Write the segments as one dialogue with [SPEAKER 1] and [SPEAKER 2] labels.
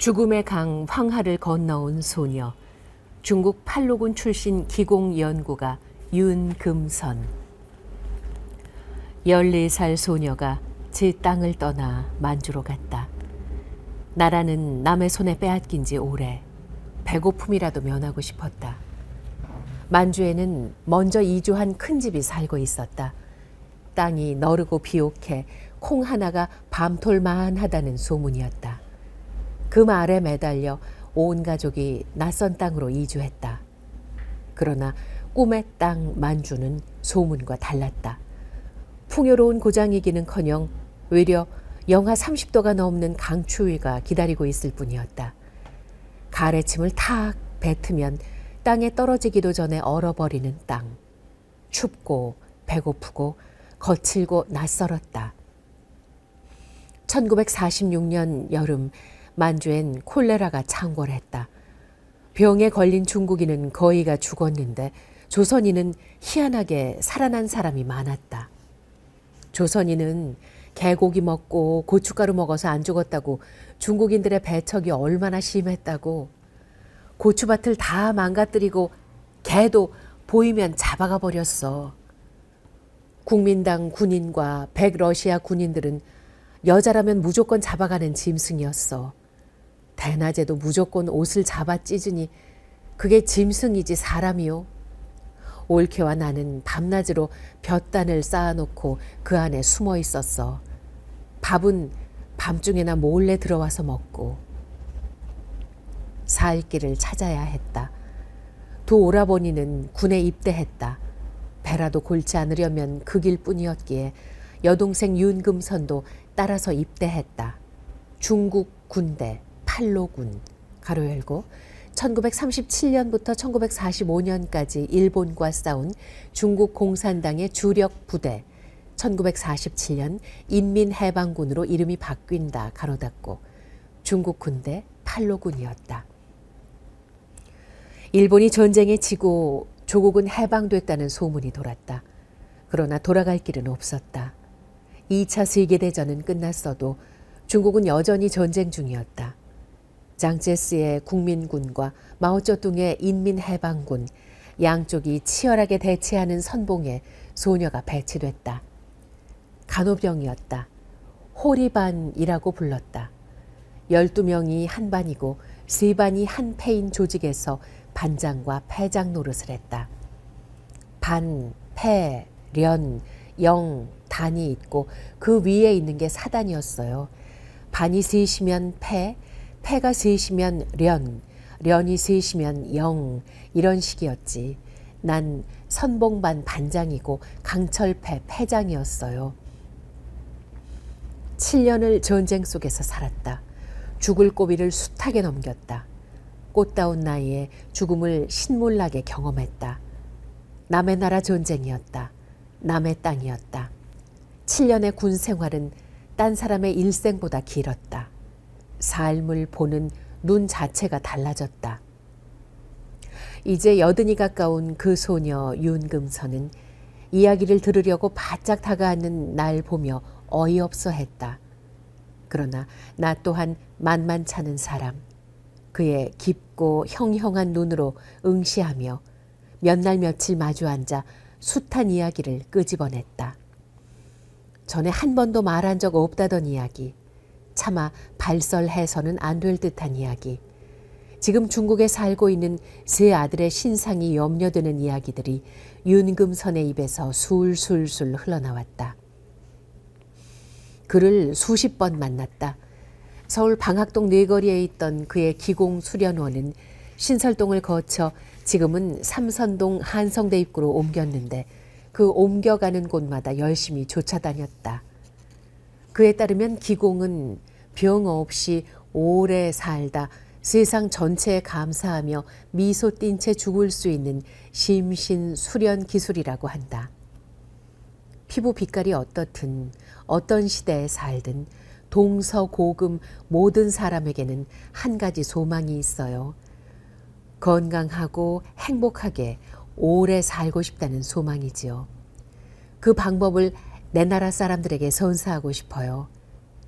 [SPEAKER 1] 죽음의 강 황하를 건너온 소녀, 중국 팔로군 출신 기공연구가 윤금선. 14살 소녀가 제 땅을 떠나 만주로 갔다. 나라는 남의 손에 빼앗긴 지 오래. 배고픔이라도 면하고 싶었다. 만주에는 먼저 이주한 큰 집이 살고 있었다. 땅이 너르고 비옥해 콩 하나가 밤톨만하다는 소문이었다. 그 말에 매달려 온 가족이 낯선 땅으로 이주했다. 그러나 꿈의 땅 만주는 소문과 달랐다. 풍요로운 고장이기는커녕 외려 영하 30도가 넘는 강추위가 기다리고 있을 뿐이었다. 가래침을 탁 뱉으면 땅에 떨어지기도 전에 얼어버리는 땅. 춥고 배고프고 거칠고 낯설었다. 1946년 여름 만주엔 콜레라가 창궐했다. 병에 걸린 중국인은 거의가 죽었는데 조선인은 희한하게 살아난 사람이 많았다. 조선인은 개고기 먹고 고춧가루 먹어서 안 죽었다고 중국인들의 배척이 얼마나 심했다고. 고추밭을 다 망가뜨리고 개도 보이면 잡아가 버렸어. 국민당 군인과 백러시아 군인들은 여자라면 무조건 잡아가는 짐승이었어. 대낮에도 무조건 옷을 잡아 찢으니 그게 짐승이지 사람이요. 올케와 나는 밤낮으로 볕단을 쌓아놓고 그 안에 숨어 있었어. 밥은 밤중에나 몰래 들어와서 먹고. 살 길을 찾아야 했다. 두 오라버니는 군에 입대했다. 배라도 골지 않으려면 그 길뿐이었기에 여동생 윤금선도 따라서 입대했다. 중국 군대 팔로군 가로 열고 1937년부터 1945년까지 일본과 싸운 중국 공산당의 주력 부대 1947년 인민해방군으로 이름이 바뀐다 가로 닫고 중국 군대 팔로군이었다. 일본이 전쟁에 지고 조국은 해방됐다는 소문이 돌았다. 그러나 돌아갈 길은 없었다. 2차 세계대전은 끝났어도 중국은 여전히 전쟁 중이었다. 장제스의 국민군과 마오쩌둥의 인민해방군, 양쪽이 치열하게 대치하는 선봉에 소녀가 배치됐다. 간호병이었다. 호리반이라고 불렀다. 12명이 한 반이고 3반이 한 패인 조직에서 반장과 패장 노릇을 했다. 반, 패, 련, 영, 단이 있고 그 위에 있는 게 사단이었어요. 반이 셋이면 패, 패가 셋이면 련, 련이 셋이면 영, 이런 식이었지. 난 선봉반 반장이고 강철패 패장이었어요. 7년을 전쟁 속에서 살았다. 죽을 고비를 숱하게 넘겼다. 꽃다운 나이에 죽음을 신물나게 경험했다. 남의 나라 전쟁이었다. 남의 땅이었다. 7년의 군 생활은 딴 사람의 일생보다 길었다. 삶을 보는 눈 자체가 달라졌다. 이제 80이 가까운 그 소녀 윤금선은 이야기를 들으려고 바짝 다가앉는 날 보며 어이없어 했다. 그러나 나 또한 만만찮은 사람, 그의 깊고 형형한 눈으로 응시하며 몇 날 며칠 마주 앉아 숱한 이야기를 끄집어냈다. 전에 한 번도 말한 적 없다던 이야기, 차마 발설해서는 안 될 듯한 이야기, 지금 중국에 살고 있는 세 아들의 신상이 염려되는 이야기들이 윤금선의 입에서 술술술 흘러나왔다. 그를 수십 번 만났다. 서울 방학동 네거리에 있던 그의 기공수련원은 신설동을 거쳐 지금은 삼선동 한성대 입구로 옮겼는데 그 옮겨가는 곳마다 열심히 쫓아다녔다. 그에 따르면 기공은 병 없이 오래 살다 세상 전체에 감사하며 미소 띈 채 죽을 수 있는 심신수련 기술이라고 한다. 피부 빛깔이 어떻든 어떤 시대에 살든 동서고금 모든 사람에게는 한 가지 소망이 있어요. 건강하고 행복하게 오래 살고 싶다는 소망이지요. 그 방법을 내 나라 사람들에게 선사하고 싶어요.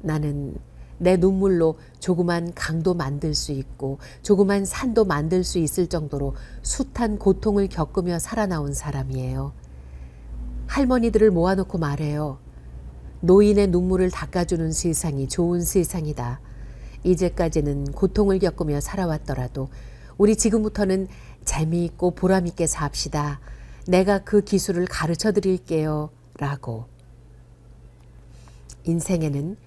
[SPEAKER 1] 나는 내 눈물로 조그만 강도 만들 수 있고 조그만 산도 만들 수 있을 정도로 숱한 고통을 겪으며 살아나온 사람이에요. 할머니들을 모아놓고 말해요. 노인의 눈물을 닦아주는 세상이 좋은 세상이다. 이제까지는 고통을 겪으며 살아왔더라도 우리 지금부터는 재미있고 보람있게 삽시다. 내가 그 기술을 가르쳐 드릴게요. 라고. 인생에는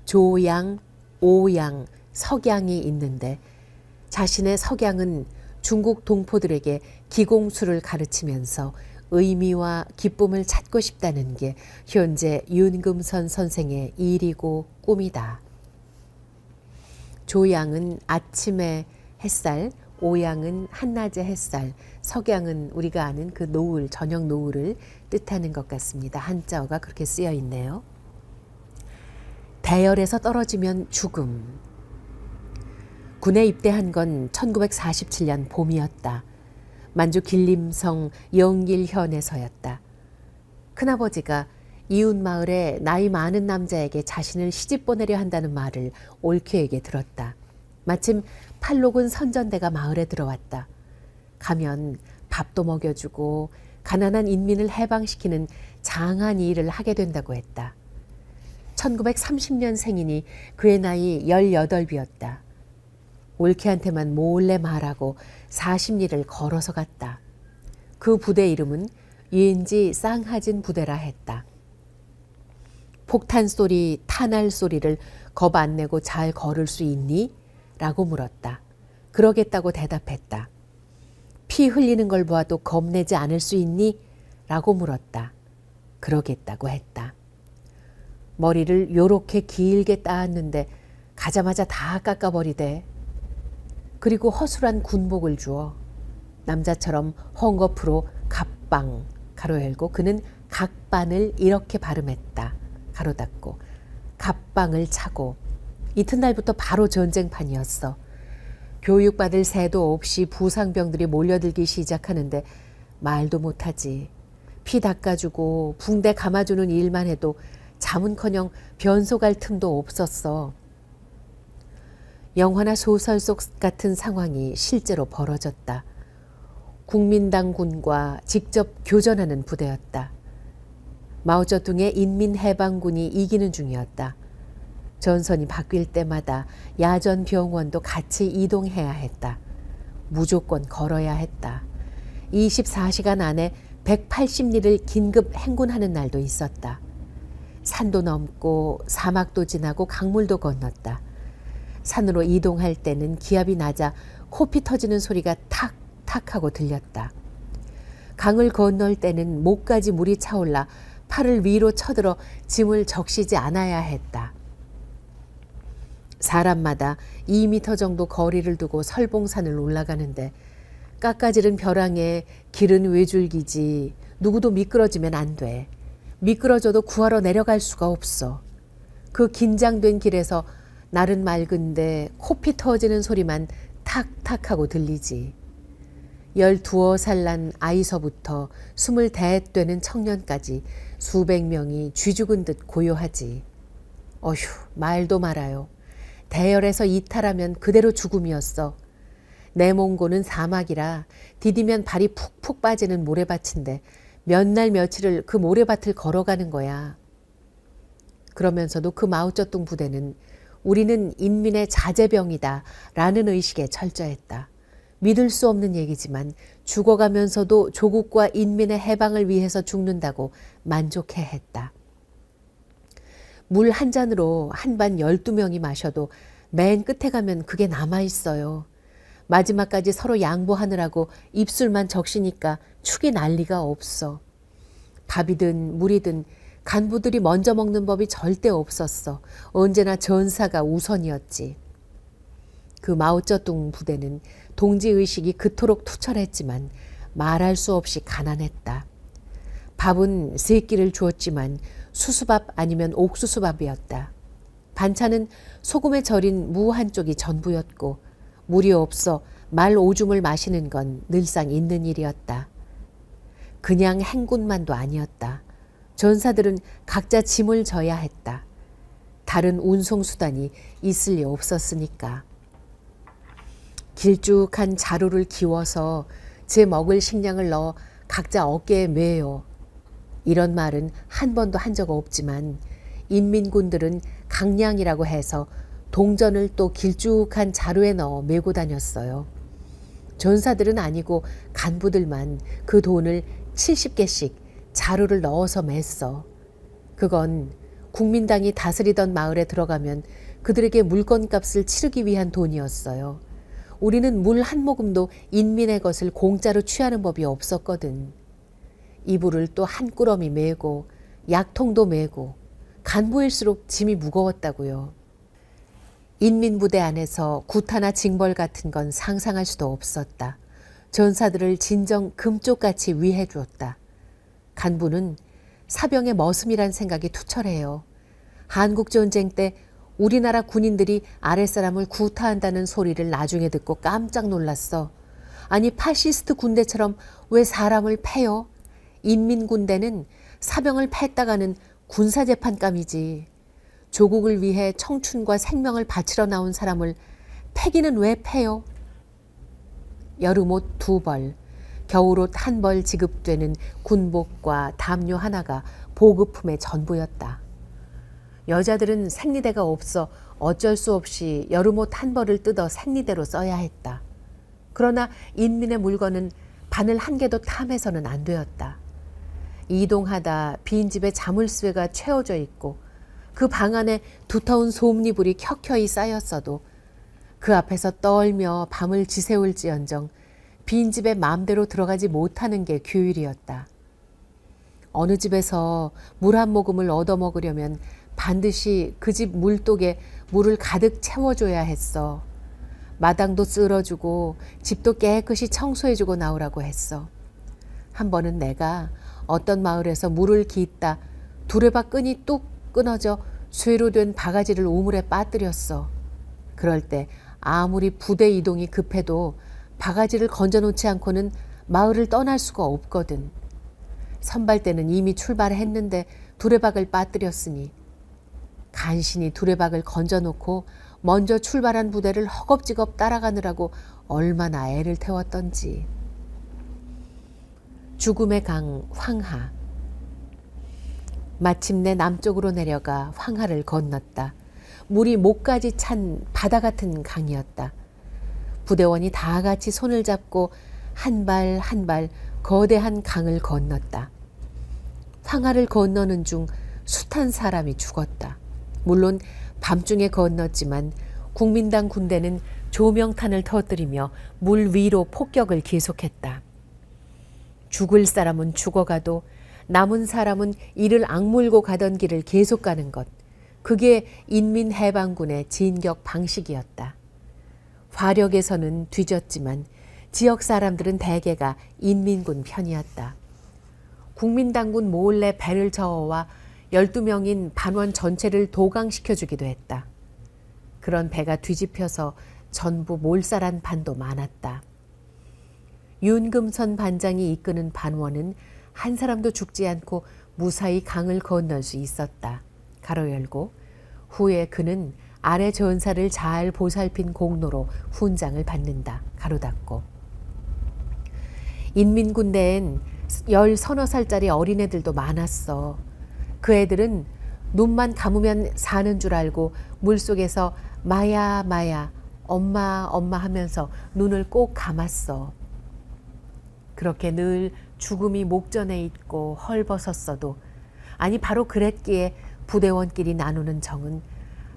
[SPEAKER 1] 조양, 오양, 석양이 있는데 자신의 석양은 중국 동포들에게 기공수를 가르치면서 의미와 기쁨을 찾고 싶다는 게 현재 윤금선 선생의 일이고 꿈이다. 조양은 아침의 햇살, 오양은 한낮의 햇살, 석양은 우리가 아는 그 노을, 저녁 노을을 뜻하는 것 같습니다. 한자어가 그렇게 쓰여 있네요. 대열에서 떨어지면 죽음. 군에 입대한 건 1947년 봄이었다. 만주 길림성 영길현에서였다. 큰아버지가 이웃 마을에 나이 많은 남자에게 자신을 시집 보내려 한다는 말을 올케에게 들었다. 마침 팔로군 선전대가 마을에 들어왔다. 가면 밥도 먹여주고 가난한 인민을 해방시키는 장한 일을 하게 된다고 했다. 1930년 생이니 그의 나이 18이었다. 올케한테만 몰래 말하고 40리를 걸어서 갔다. 그 부대 이름은 유엔지 쌍하진 부대라 했다. 폭탄 소리, 탄알 소리를 겁 안 내고 잘 걸을 수 있니? 라고 물었다. 그러겠다고 대답했다. 피 흘리는 걸 보아도 겁내지 않을 수 있니? 라고 물었다. 그러겠다고 했다. 머리를 요렇게 길게 따았는데 가자마자 다 깎아버리대. 그리고 허술한 군복을 주어 남자처럼 헝겊으로 갑방 가로 열고 그는 각반을 이렇게 발음했다. 가로 닫고 갑방을 차고 이튿날부터 바로 전쟁판이었어. 교육받을 새도 없이 부상병들이 몰려들기 시작하는데 말도 못하지. 피 닦아주고 붕대 감아주는 일만 해도 잠은커녕 변소갈 틈도 없었어. 영화나 소설 속 같은 상황이 실제로 벌어졌다. 국민당군과 직접 교전하는 부대였다. 마오쩌둥의 인민해방군이 이기는 중이었다. 전선이 바뀔 때마다 야전 병원도 같이 이동해야 했다. 무조건 걸어야 했다. 24시간 안에 180리를 긴급 행군하는 날도 있었다. 산도 넘고 사막도 지나고 강물도 건넜다. 산으로 이동할 때는 기압이 낮아 코피 터지는 소리가 탁탁 하고 들렸다. 강을 건널 때는 목까지 물이 차올라 팔을 위로 쳐들어 짐을 적시지 않아야 했다. 사람마다 2미터 정도 거리를 두고 설봉산을 올라가는데 깎아지른 벼랑에 길은 외줄기지 누구도 미끄러지면 안 돼. 미끄러져도 구하러 내려갈 수가 없어. 그 긴장된 길에서 날은 맑은데 코피 터지는 소리만 탁탁 하고 들리지. 12살 난 아이서부터 20대 되는 청년까지 수백 명이 쥐죽은 듯 고요하지. 어휴, 말도 말아요. 대열에서 이탈하면 그대로 죽음이었어. 내 몽고는 사막이라 디디면 발이 푹푹 빠지는 모래밭인데 몇 날 며칠을 그 모래밭을 걸어가는 거야. 그러면서도 그 마오쩌둥 부대는 우리는 인민의 자제병이다 라는 의식에 철저했다. 믿을 수 없는 얘기지만 죽어가면서도 조국과 인민의 해방을 위해서 죽는다고 만족해 했다. 물 한 잔으로 한 반 12명이 마셔도 맨 끝에 가면 그게 남아있어요. 마지막까지 서로 양보하느라고 입술만 적시니까 축이 난리가 없어. 밥이든 물이든 간부들이 먼저 먹는 법이 절대 없었어. 언제나 전사가 우선이었지. 그 마오쩌둥 부대는 동지의식이 그토록 투철했지만 말할 수 없이 가난했다. 밥은 3끼를 주었지만 수수밥 아니면 옥수수밥이었다. 반찬은 소금에 절인 무 한 쪽이 전부였고 물이 없어 말 오줌을 마시는 건 늘상 있는 일이었다. 그냥 행군만도 아니었다. 전사들은 각자 짐을 져야 했다. 다른 운송수단이 있을 리 없었으니까. 길쭉한 자루를 기워서 제 먹을 식량을 넣어 각자 어깨에 매요. 이런 말은 한 번도 한 적 없지만 인민군들은 강량이라고 해서 동전을 또 길쭉한 자루에 넣어 메고 다녔어요. 전사들은 아니고 간부들만 그 돈을 70개씩 자루를 넣어서 맸어. 그건 국민당이 다스리던 마을에 들어가면 그들에게 물건값을 치르기 위한 돈이었어요. 우리는 물 한 모금도 인민의 것을 공짜로 취하는 법이 없었거든. 이불을 또 한 꾸러미 메고 약통도 메고 간부일수록 짐이 무거웠다고요. 인민부대 안에서 구타나 징벌 같은 건 상상할 수도 없었다. 전사들을 진정 금쪽같이 위해 주었다. 간부는 사병의 머슴이란 생각이 투철해요. 한국전쟁 때 우리나라 군인들이 아랫사람을 구타한다는 소리를 나중에 듣고 깜짝 놀랐어. 아니 파시스트 군대처럼 왜 사람을 패요? 인민군대는 사병을 팼다가는 군사재판감이지. 조국을 위해 청춘과 생명을 바치러 나온 사람을 패기는 왜 패요? 여름옷 2벌, 겨울옷 1벌 지급되는 군복과 담요 하나가 보급품의 전부였다. 여자들은 생리대가 없어 어쩔 수 없이 여름옷 1벌을 뜯어 생리대로 써야 했다. 그러나 인민의 물건은 바늘 한 개도 탐해서는 안 되었다. 이동하다 빈집에 자물쇠가 채워져 있고 그 방 안에 두터운 솜니불이 켜켜이 쌓였어도 그 앞에서 떨며 밤을 지새울지언정 빈집에 마음대로 들어가지 못하는 게 규율이었다. 어느 집에서 물 한 모금을 얻어먹으려면 반드시 그 집 물독에 물을 가득 채워줘야 했어. 마당도 쓸어주고 집도 깨끗이 청소해주고 나오라고 했어. 한 번은 내가 어떤 마을에서 물을 기있다 두레박 끈이 뚝 끊어져 쇠로 된 바가지를 우물에 빠뜨렸어. 그럴 때 아무리 부대 이동이 급해도 바가지를 건져놓지 않고는 마을을 떠날 수가 없거든. 선발대는 이미 출발했는데 두레박을 빠뜨렸으니 간신히 두레박을 건져놓고 먼저 출발한 부대를 허겁지겁 따라가느라고 얼마나 애를 태웠던지. 죽음의 강 황하. 마침내 남쪽으로 내려가 황하를 건넜다. 물이 목까지 찬 바다 같은 강이었다. 부대원이 다 같이 손을 잡고 한 발 한 발 거대한 강을 건넜다. 황하를 건너는 중 숱한 사람이 죽었다. 물론 밤중에 건넜지만 국민당 군대는 조명탄을 터뜨리며 물 위로 폭격을 계속했다. 죽을 사람은 죽어가도 남은 사람은 이를 악물고 가던 길을 계속 가는 것. 그게 인민해방군의 진격 방식이었다. 화력에서는 뒤졌지만 지역 사람들은 대개가 인민군 편이었다. 국민당군 몰래 배를 저어와 12명인 반원 전체를 도강시켜주기도 했다. 그런 배가 뒤집혀서 전부 몰살한 반도 많았다. 윤금선 반장이 이끄는 반원은 한 사람도 죽지 않고 무사히 강을 건널 수 있었다. 가로 열고 후에 그는 아래 전사를 잘 보살핀 공로로 훈장을 받는다. 가로 닫고. 인민군대엔 10서너 살짜리 어린애들도 많았어. 그 애들은 눈만 감으면 사는 줄 알고 물속에서 마야 마야 엄마 엄마 하면서 눈을 꼭 감았어. 그렇게 늘 죽음이 목전에 있고 헐벗었어도 아니 바로 그랬기에 부대원끼리 나누는 정은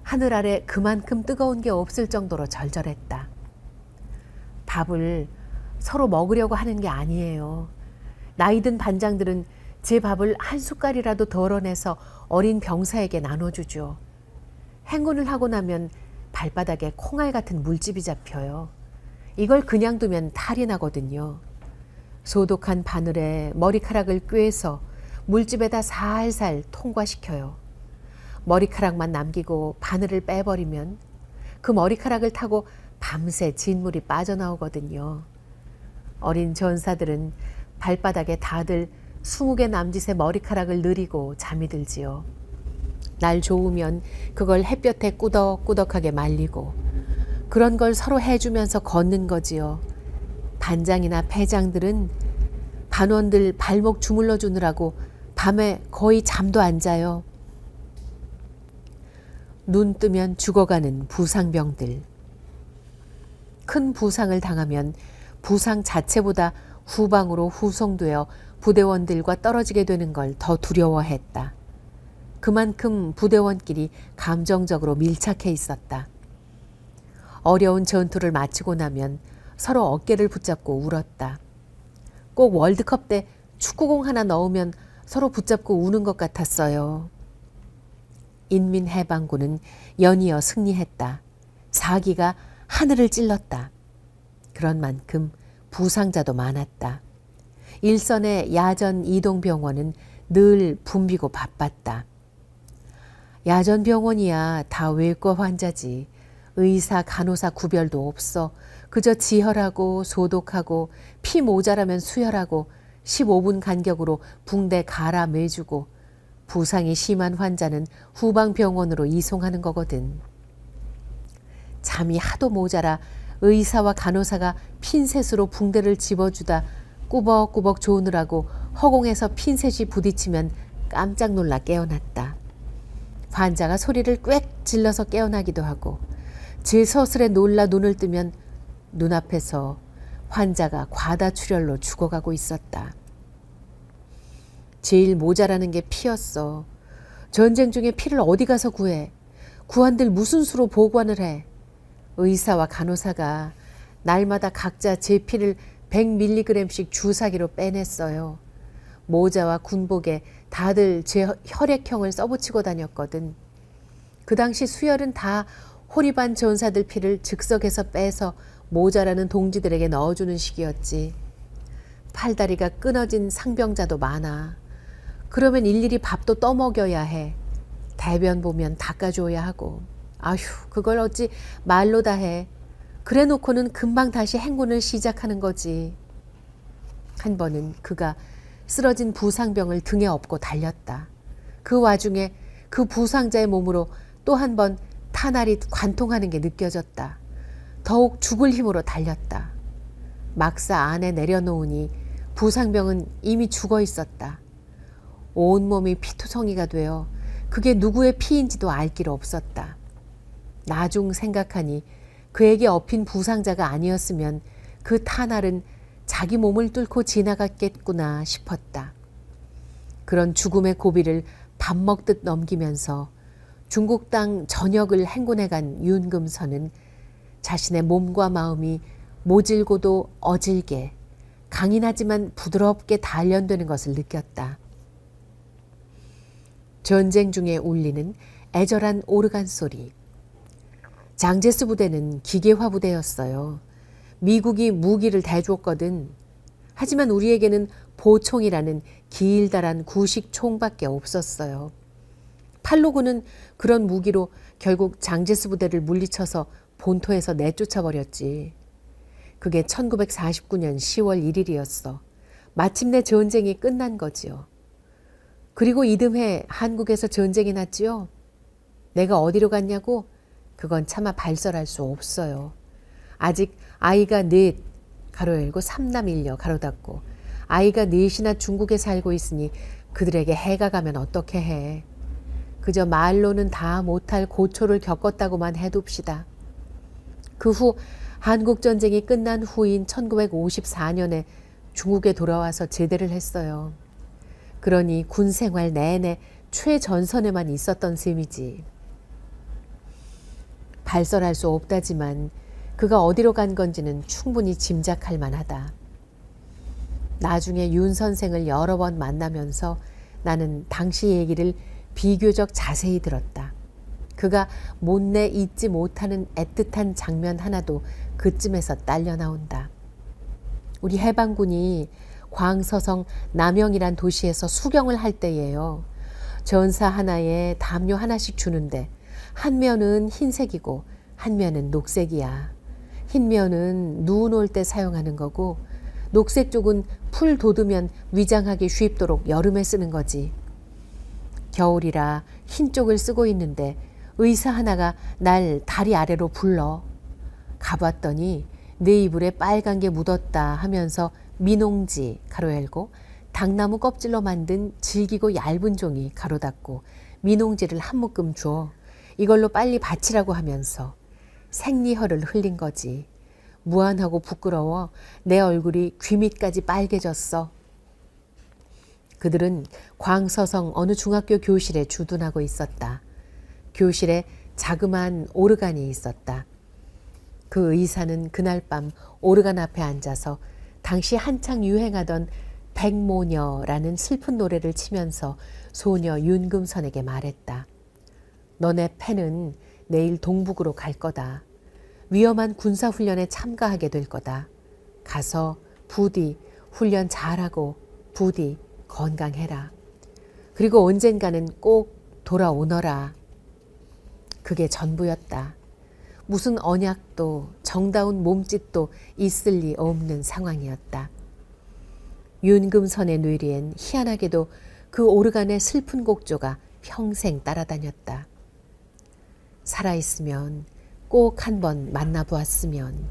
[SPEAKER 1] 하늘 아래 그만큼 뜨거운 게 없을 정도로 절절했다. 밥을 서로 먹으려고 하는 게 아니에요. 나이든 반장들은 제 밥을 한 숟갈이라도 덜어내서 어린 병사에게 나눠주죠. 행군을 하고 나면 발바닥에 콩알 같은 물집이 잡혀요. 이걸 그냥 두면 탈이 나거든요. 소독한 바늘에 머리카락을 꿰서 물집에다 살살 통과시켜요. 머리카락만 남기고 바늘을 빼버리면 그 머리카락을 타고 밤새 진물이 빠져나오거든요. 어린 전사들은 발바닥에 다들 20개 남짓의 머리카락을 느리고 잠이 들지요. 날 좋으면 그걸 햇볕에 꾸덕꾸덕하게 말리고 그런 걸 서로 해주면서 걷는 거지요. 반장이나 패장들은 반원들 발목 주물러 주느라고 밤에 거의 잠도 안 자요. 눈 뜨면 죽어가는 부상병들. 큰 부상을 당하면 부상 자체보다 후방으로 후송되어 부대원들과 떨어지게 되는 걸 더 두려워했다. 그만큼 부대원끼리 감정적으로 밀착해 있었다. 어려운 전투를 마치고 나면 서로 어깨를 붙잡고 울었다. 꼭 월드컵 때 축구공 하나 넣으면 서로 붙잡고 우는 것 같았어요. 인민해방군은 연이어 승리했다. 사기가 하늘을 찔렀다. 그런 만큼 부상자도 많았다. 일선의 야전 이동병원은 늘 붐비고 바빴다. 야전병원이야 다 외과 환자지. 의사 간호사 구별도 없어. 그저 지혈하고 소독하고 피 모자라면 수혈하고 15분 간격으로 붕대 갈아 매주고 부상이 심한 환자는 후방병원으로 이송하는 거거든. 잠이 하도 모자라 의사와 간호사가 핀셋으로 붕대를 집어주다 꾸벅꾸벅 조느라고 허공에서 핀셋이 부딪히면 깜짝 놀라 깨어났다. 환자가 소리를 꽥 질러서 깨어나기도 하고 제 서슬에 놀라 눈을 뜨면 눈앞에서 환자가 과다출혈로 죽어가고 있었다. 제일 모자라는 게 피였어. 전쟁 중에 피를 어디 가서 구해? 구한들 무슨 수로 보관을 해? 의사와 간호사가 날마다 각자 제 피를 100mg씩 주사기로 빼냈어요. 모자와 군복에 다들 제 혈액형을 써붙이고 다녔거든. 그 당시 수혈은 다 호리반 전사들 피를 즉석에서 빼서 모자라는 동지들에게 넣어주는 식이었지. 팔다리가 끊어진 상병자도 많아. 그러면 일일이 밥도 떠먹여야 해. 대변 보면 닦아줘야 하고. 아휴, 그걸 어찌 말로 다 해. 그래 놓고는 금방 다시 행군을 시작하는 거지. 한 번은 그가 쓰러진 부상병을 등에 업고 달렸다. 그 와중에 그 부상자의 몸으로 또 한 번 탄알이 관통하는 게 느껴졌다. 더욱 죽을 힘으로 달렸다. 막사 안에 내려놓으니 부상병은 이미 죽어 있었다. 온몸이 피투성이가 되어 그게 누구의 피인지도 알 길 없었다. 나중 생각하니 그에게 업힌 부상자가 아니었으면 그 탄알은 자기 몸을 뚫고 지나갔겠구나 싶었다. 그런 죽음의 고비를 밥 먹듯 넘기면서 중국 땅 전역을 행군해간 윤금선은 자신의 몸과 마음이 모질고도 어질게 강인하지만 부드럽게 단련되는 것을 느꼈다. 전쟁 중에 울리는 애절한 오르간 소리. 장제스 부대는 기계화 부대였어요. 미국이 무기를 대줬거든. 하지만 우리에게는 보총이라는 길다란 구식 총밖에 없었어요. 팔로군은 그런 무기로 결국 장제스 부대를 물리쳐서 본토에서 내쫓아버렸지. 그게 1949년 10월 1일이었어. 마침내 전쟁이 끝난 거지요. 그리고 이듬해 한국에서 전쟁이 났지요. 내가 어디로 갔냐고? 그건 차마 발설할 수 없어요. 아직 아이가 넷, 가로 열고 삼남일녀, 가로 닫고 아이가 넷이나 중국에 살고 있으니 그들에게 해가 가면 어떻게 해. 그저 말로는 다 못할 고초를 겪었다고만 해둡시다. 그 후 한국전쟁이 끝난 후인 1954년에 중국에 돌아와서 제대를 했어요. 그러니 군 생활 내내 최전선에만 있었던 셈이지. 발설할 수 없다지만 그가 어디로 간 건지는 충분히 짐작할 만하다. 나중에 윤 선생을 여러 번 만나면서 나는 당시 얘기를 비교적 자세히 들었다. 그가 못내 잊지 못하는 애틋한 장면 하나도 그쯤에서 딸려 나온다. 우리 해방군이 광서성 남영이란 도시에서 수경을 할 때예요. 전사 하나에 담요 하나씩 주는데 한 면은 흰색이고 한 면은 녹색이야. 흰 면은 눈 올 때 사용하는 거고 녹색 쪽은 풀 돋으면 위장하기 쉽도록 여름에 쓰는 거지. 겨울이라 흰 쪽을 쓰고 있는데 의사 하나가 날 다리 아래로 불러. 가봤더니 내 이불에 빨간 게 묻었다 하면서 민홍지 가로 열고 당나무 껍질로 만든 질기고 얇은 종이 가로 닫고 민홍지를 한 묶음 줘. 이걸로 빨리 바치라고 하면서 생리혈을 흘린 거지. 무안하고 부끄러워 내 얼굴이 귀 밑까지 빨개졌어. 그들은 광서성 어느 중학교 교실에 주둔하고 있었다. 교실에 자그마한 오르간이 있었다. 그 의사는 그날 밤 오르간 앞에 앉아서 당시 한창 유행하던 백모녀라는 슬픈 노래를 치면서 소녀 윤금선에게 말했다. 너네 팬은 내일 동북으로 갈 거다. 위험한 군사훈련에 참가하게 될 거다. 가서 부디 훈련 잘하고 부디 건강해라. 그리고 언젠가는 꼭 돌아오너라. 그게 전부였다. 무슨 언약도 정다운 몸짓도 있을 리 없는 상황이었다. 윤금선의 뇌리엔 희한하게도 그 오르간의 슬픈 곡조가 평생 따라다녔다. 살아있으면 꼭 한번 만나보았으면.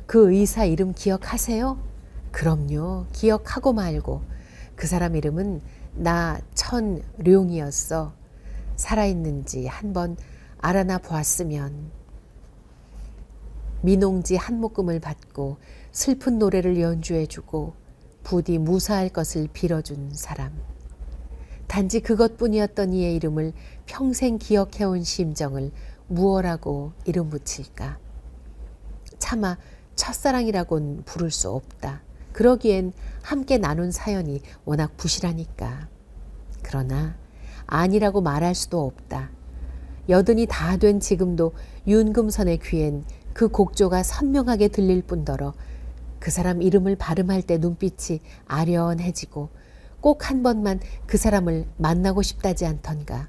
[SPEAKER 1] 그 의사 이름 기억하세요? 그럼요. 기억하고 말고. 그 사람 이름은 나천룡이었어. 살아있는지 한번 알아나 보았으면. 민홍지 한 묶음을 받고 슬픈 노래를 연주해주고 부디 무사할 것을 빌어준 사람. 단지 그것뿐이었던 이의 이름을 평생 기억해온 심정을 무엇라고 이름 붙일까? 차마 첫사랑이라곤 부를 수 없다. 그러기엔 함께 나눈 사연이 워낙 부실하니까. 그러나 아니라고 말할 수도 없다. 여든이 다 된 지금도 윤금선의 귀엔 그 곡조가 선명하게 들릴 뿐더러 그 사람 이름을 발음할 때 눈빛이 아련해지고 꼭 한 번만 그 사람을 만나고 싶다지 않던가.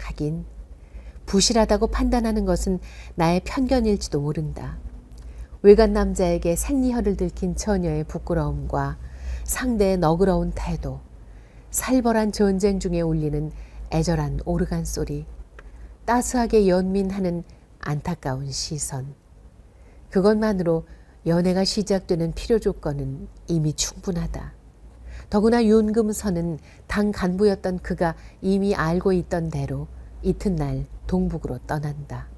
[SPEAKER 1] 하긴 부실하다고 판단하는 것은 나의 편견일지도 모른다. 외간 남자에게 생리혈을 들킨 처녀의 부끄러움과 상대의 너그러운 태도, 살벌한 전쟁 중에 울리는 애절한 오르간 소리, 따스하게 연민하는 안타까운 시선. 그것만으로 연애가 시작되는 필요 조건은 이미 충분하다. 더구나 윤금선은 당 간부였던 그가 이미 알고 있던 대로 이튿날 동북으로 떠난다.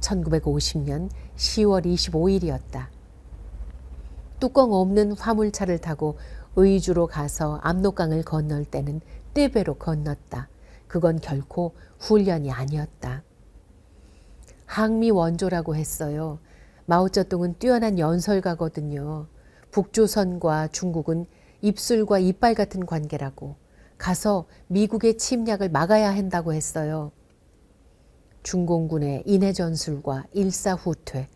[SPEAKER 1] 1950년 10월 25일이었다. 뚜껑 없는 화물차를 타고 의주로 가서 압록강을 건널 때는 떼배로 건넜다. 그건 결코 훈련이 아니었다. 항미 원조라고 했어요. 마오쩌둥은 뛰어난 연설가거든요. 북조선과 중국은 입술과 이빨 같은 관계라고. 가서 미국의 침략을 막아야 한다고 했어요. 중공군의 인해 전술과 일사후퇴,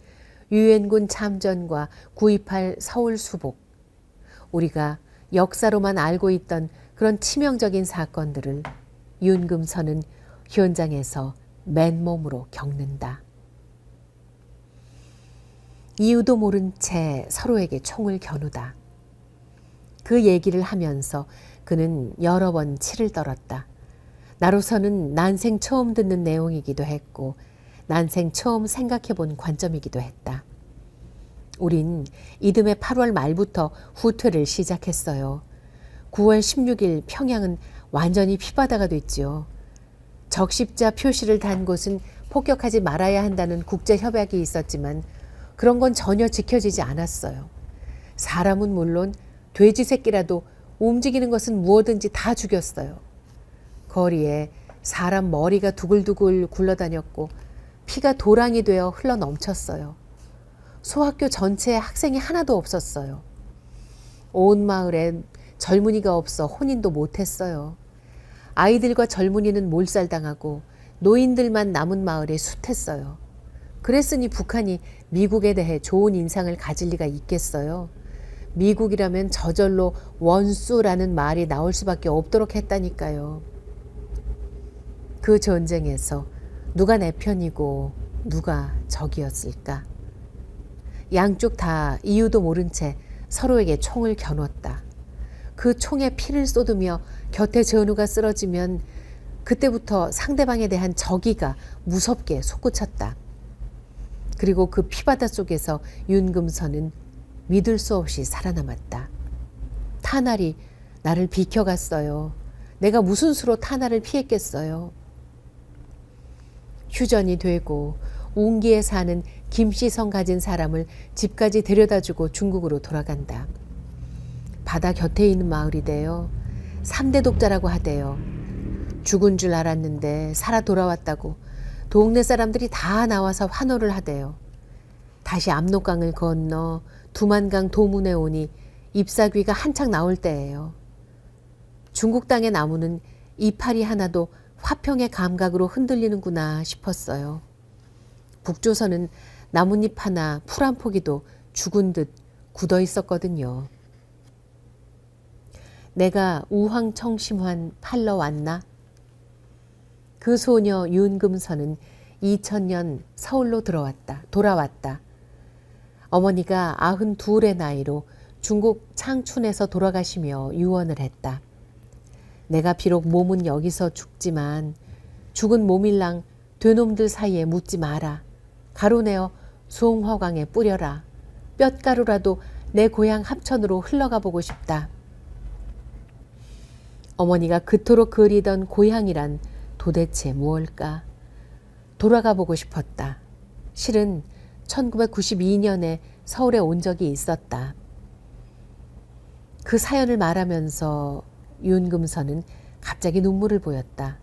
[SPEAKER 1] 유엔군 참전과 9.28 서울 수복. 우리가 역사로만 알고 있던 그런 치명적인 사건들을 윤금선은 현장에서 맨몸으로 겪는다. 이유도 모른 채 서로에게 총을 겨누다. 그 얘기를 하면서 그는 여러 번 치를 떨었다. 나로서는 난생 처음 듣는 내용이기도 했고 난생 처음 생각해 본 관점이기도 했다. 우린 이듬해 8월 말부터 후퇴를 시작했어요. 9월 16일 평양은 완전히 피바다가 됐지요. 적십자 표시를 단 곳은 폭격하지 말아야 한다는 국제협약이 있었지만 그런 건 전혀 지켜지지 않았어요. 사람은 물론 돼지 새끼라도 움직이는 것은 무엇든지 다 죽였어요. 거리에 사람 머리가 두글두글 굴러다녔고 피가 도랑이 되어 흘러 넘쳤어요. 소학교 전체에 학생이 하나도 없었어요. 온 마을에 젊은이가 없어 혼인도 못했어요. 아이들과 젊은이는 몰살당하고 노인들만 남은 마을에 숱했어요. 그랬으니 북한이 미국에 대해 좋은 인상을 가질 리가 있겠어요. 미국이라면 저절로 원수라는 말이 나올 수밖에 없도록 했다니까요. 그 전쟁에서 누가 내 편이고 누가 적이었을까? 양쪽 다 이유도 모른 채 서로에게 총을 겨눴다. 그 총에 피를 쏟으며 곁에 전우가 쓰러지면 그때부터 상대방에 대한 적의가 무섭게 솟구쳤다. 그리고 그 피바다 속에서 윤금선은 믿을 수 없이 살아남았다. 탄알이 나를 비켜갔어요. 내가 무슨 수로 탄알을 피했겠어요. 휴전이 되고 웅기에 사는 김씨성 가진 사람을 집까지 데려다주고 중국으로 돌아간다. 바다 곁에 있는 마을이대요. 3대 독자라고 하대요. 죽은 줄 알았는데 살아 돌아왔다고 동네 사람들이 다 나와서 환호를 하대요. 다시 압록강을 건너 두만강 도문에 오니 잎사귀가 한창 나올 때예요. 중국 땅의 나무는 이파리 하나도 화평의 감각으로 흔들리는구나 싶었어요. 북조선은 나뭇잎 하나 풀 한 포기도 죽은 듯 굳어 있었거든요. 내가 우황청심환 팔러 왔나? 그 소녀 윤금선은 2000년 서울로 돌아왔다. 어머니가 92의 나이로 중국 창춘에서 돌아가시며 유언을 했다. 내가 비록 몸은 여기서 죽지만 죽은 몸일랑 되놈들 사이에 묻지 마라. 가루내어 송화강에 뿌려라. 뼛가루라도 내 고향 합천으로 흘러가 보고 싶다. 어머니가 그토록 그리던 고향이란 도대체 무엇일까? 돌아가 보고 싶었다. 실은 1992년에 서울에 온 적이 있었다. 그 사연을 말하면서 윤금선은 갑자기 눈물을 보였다.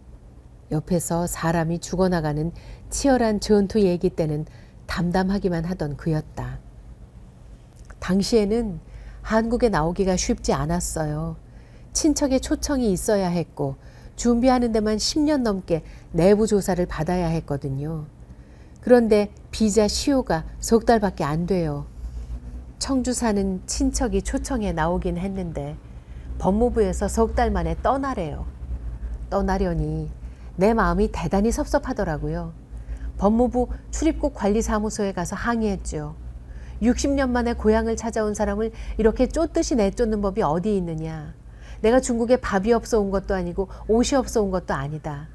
[SPEAKER 1] 옆에서 사람이 죽어나가는 치열한 전투 얘기 때는 담담하기만 하던 그였다. 당시에는 한국에 나오기가 쉽지 않았어요. 친척의 초청이 있어야 했고 준비하는 데만 10년 넘게 내부 조사를 받아야 했거든요. 그런데 비자 시효가 석 달밖에 안 돼요. 청주 사는 친척이 초청에 나오긴 했는데 법무부에서 석 달 만에 떠나래요. 떠나려니 내 마음이 대단히 섭섭하더라고요. 법무부 출입국 관리사무소에 가서 항의했죠. 60년 만에 고향을 찾아온 사람을 이렇게 쫓듯이 내쫓는 법이 어디 있느냐. 내가 중국에 밥이 없어 온 것도 아니고 옷이 없어 온 것도 아니다.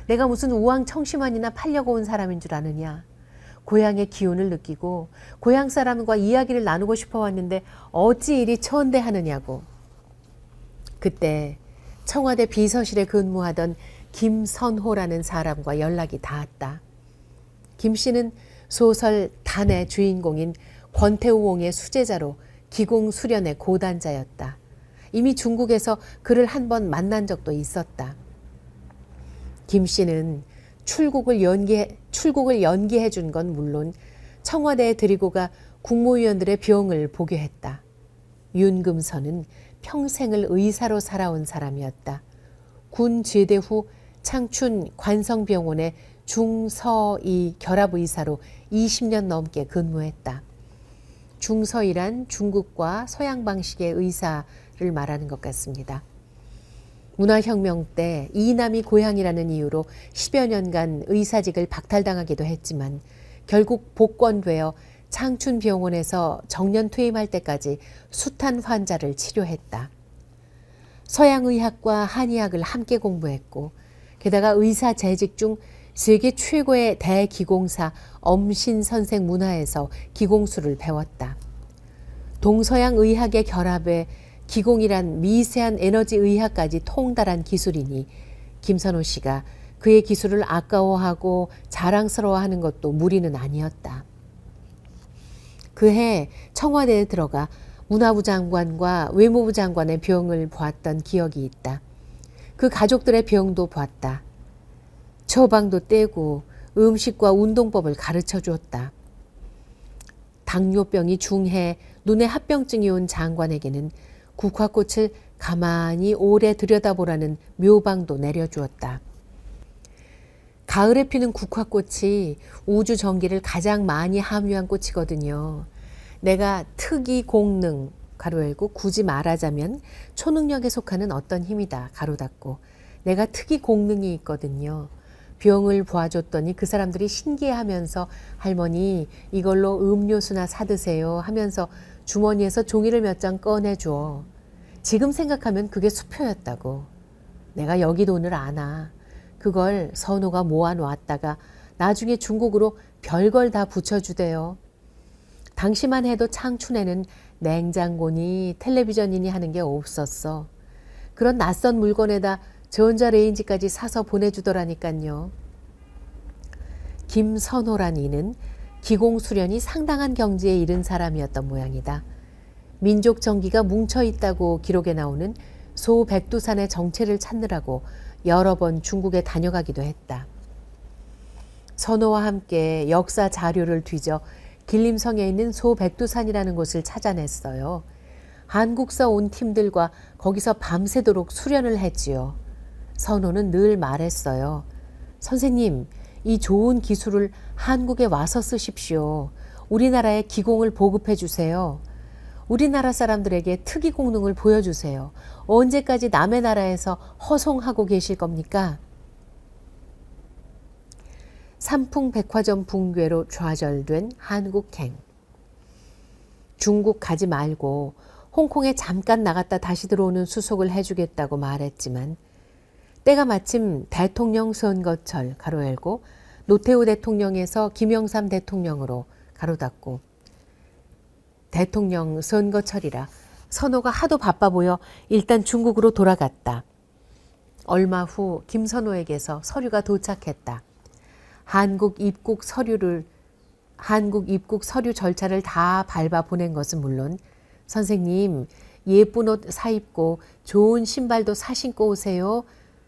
[SPEAKER 1] 내가 무슨 우황청심환이나 팔려고 온 사람인 줄 아느냐. 고향의 기운을 느끼고 고향 사람과 이야기를 나누고 싶어 왔는데 어찌 이리 천대하느냐고. 그때 청와대 비서실에 근무하던 김선호라는 사람과 연락이 닿았다. 김 씨는 소설 단의 주인공인 권태우옹의 수제자로 기공수련의 고단자였다. 이미 중국에서 그를 한 번 만난 적도 있었다. 김 씨는 출국을 연기해 준 건 물론 청와대에 데리고 가 국무위원들의 병을 보게 했다. 윤금선은 평생을 의사로 살아온 사람이었다. 군 제대 후 창춘 관성병원의 중서이 결합의사로 20년 넘게 근무했다. 중서이란 중국과 서양 방식의 의사를 말하는 것 같습니다. 문화혁명 때 이남이 고향이라는 이유로 10여 년간 의사직을 박탈당하기도 했지만 결국 복권되어 창춘병원에서 정년 퇴임할 때까지 숱한 환자를 치료했다. 서양의학과 한의학을 함께 공부했고 게다가 의사 재직 중 세계 최고의 대기공사 엄신 선생 문화에서 기공술을 배웠다. 동서양 의학의 결합에 기공이란 미세한 에너지 의학까지 통달한 기술이니 김선호 씨가 그의 기술을 아까워하고 자랑스러워하는 것도 무리는 아니었다. 그해 청와대에 들어가 문화부 장관과 외무부 장관의 병을 보았던 기억이 있다. 그 가족들의 병도 봤다. 처방도 떼고 음식과 운동법을 가르쳐 주었다. 당뇨병이 중해 눈에 합병증이 온 장관에게는 국화꽃을 가만히 오래 들여다보라는 묘방도 내려주었다. 가을에 피는 국화꽃이 우주 전기를 가장 많이 함유한 꽃이거든요. 내가 특이 공능 가로 열고 굳이 말하자면 초능력에 속하는 어떤 힘이다 가로 닫고 내가 특이 공능이 있거든요. 병을 보아줬더니 그 사람들이 신기해하면서 할머니 이걸로 음료수나 사드세요 하면서 주머니에서 종이를 몇 장 꺼내줘. 지금 생각하면 그게 수표였다고. 내가 여기 돈을 아나. 그걸 선호가 모아놓았다가 나중에 중국으로 별걸 다 붙여주대요. 당시만 해도 창춘에는 냉장고니 텔레비전이니 하는 게 없었어. 그런 낯선 물건에다 전자레인지까지 사서 보내주더라니깐요. 김선호란 이는 기공수련이 상당한 경지에 이른 사람이었던 모양이다. 민족 정기가 뭉쳐있다고 기록에 나오는 소백두산의 정체를 찾느라고 여러 번 중국에 다녀가기도 했다. 선호와 함께 역사 자료를 뒤져 길림성에 있는 소백두산이라는 곳을 찾아냈어요. 한국서 온 팀들과 거기서 밤새도록 수련을 했지요. 선호는 늘 말했어요. 선생님, 이 좋은 기술을 한국에 와서 쓰십시오. 우리나라에 기공을 보급해 주세요. 우리나라 사람들에게 특이 공능을 보여주세요. 언제까지 남의 나라에서 허송하고 계실 겁니까? 삼풍백화점 붕괴로 좌절된 한국행. 중국 가지 말고 홍콩에 잠깐 나갔다 다시 들어오는 수속을 해주겠다고 말했지만 때가 마침 대통령 선거철 가로 열고 노태우 대통령에서 김영삼 대통령으로 가로 닫고 대통령 선거철이라 선호가 하도 바빠 보여 일단 중국으로 돌아갔다. 얼마 후 김선호에게서 서류가 도착했다. 한국 입국 서류 절차를 다 밟아 보낸 것은 물론 선생님 예쁜 옷 사입고 좋은 신발도 사신고 오세요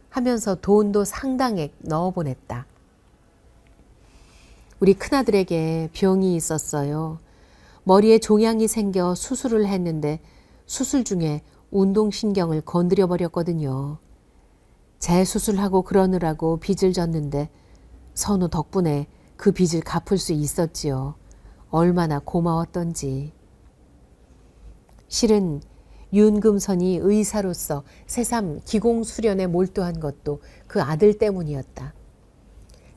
[SPEAKER 1] 하면서 돈도 상당액 넣어 보냈다. 우리 큰아들에게 병이 있었어요. 머리에 종양이 생겨 수술을 했는데 수술 중에 운동신경을 건드려 버렸거든요. 재수술하고 그러느라고 빚을 졌는데 선우 덕분에 그 빚을 갚을 수 있었지요. 얼마나 고마웠던지. 실은 윤금선이 의사로서 새삼 기공수련에 몰두한 것도 그 아들 때문이었다.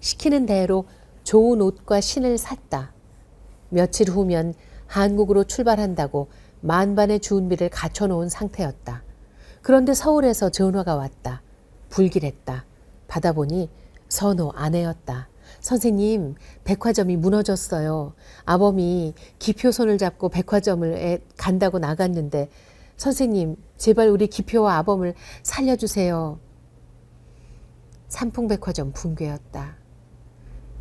[SPEAKER 1] 시키는 대로 좋은 옷과 신을 샀다. 며칠 후면 한국으로 출발한다고 만반의 준비를 갖춰놓은 상태였다. 그런데 서울에서 전화가 왔다. 불길했다. 받아보니 선호 아내였다. 선생님, 백화점이 무너졌어요. 아범이 기표 손을 잡고 백화점을 간다고 나갔는데 선생님, 제발 우리 기표와 아범을 살려주세요. 삼풍백화점 붕괴였다.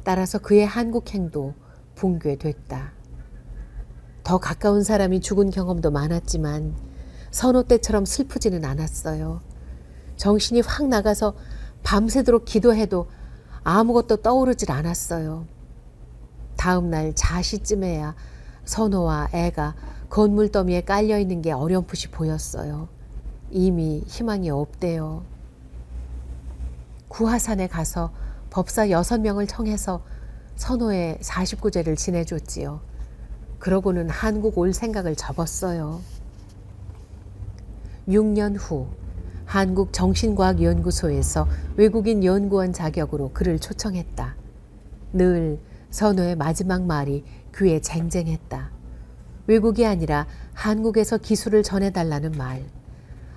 [SPEAKER 1] 따라서 그의 한국행도 붕괴됐다. 더 가까운 사람이 죽은 경험도 많았지만 선호 때처럼 슬프지는 않았어요. 정신이 확 나가서 밤새도록 기도해도 아무것도 떠오르질 않았어요. 다음 날 자시쯤에야 선호와 애가 건물 더미에 깔려있는 게 어렴풋이 보였어요. 이미 희망이 없대요. 구하산에 가서 법사 6명을 청해서 선호의 49제를 지내줬지요. 그러고는 한국 올 생각을 접었어요. 6년 후 한국정신과학연구소에서 외국인 연구원 자격으로 그를 초청했다. 늘 선호의 마지막 말이 귀에 쟁쟁했다. 외국이 아니라 한국에서 기술을 전해달라는 말.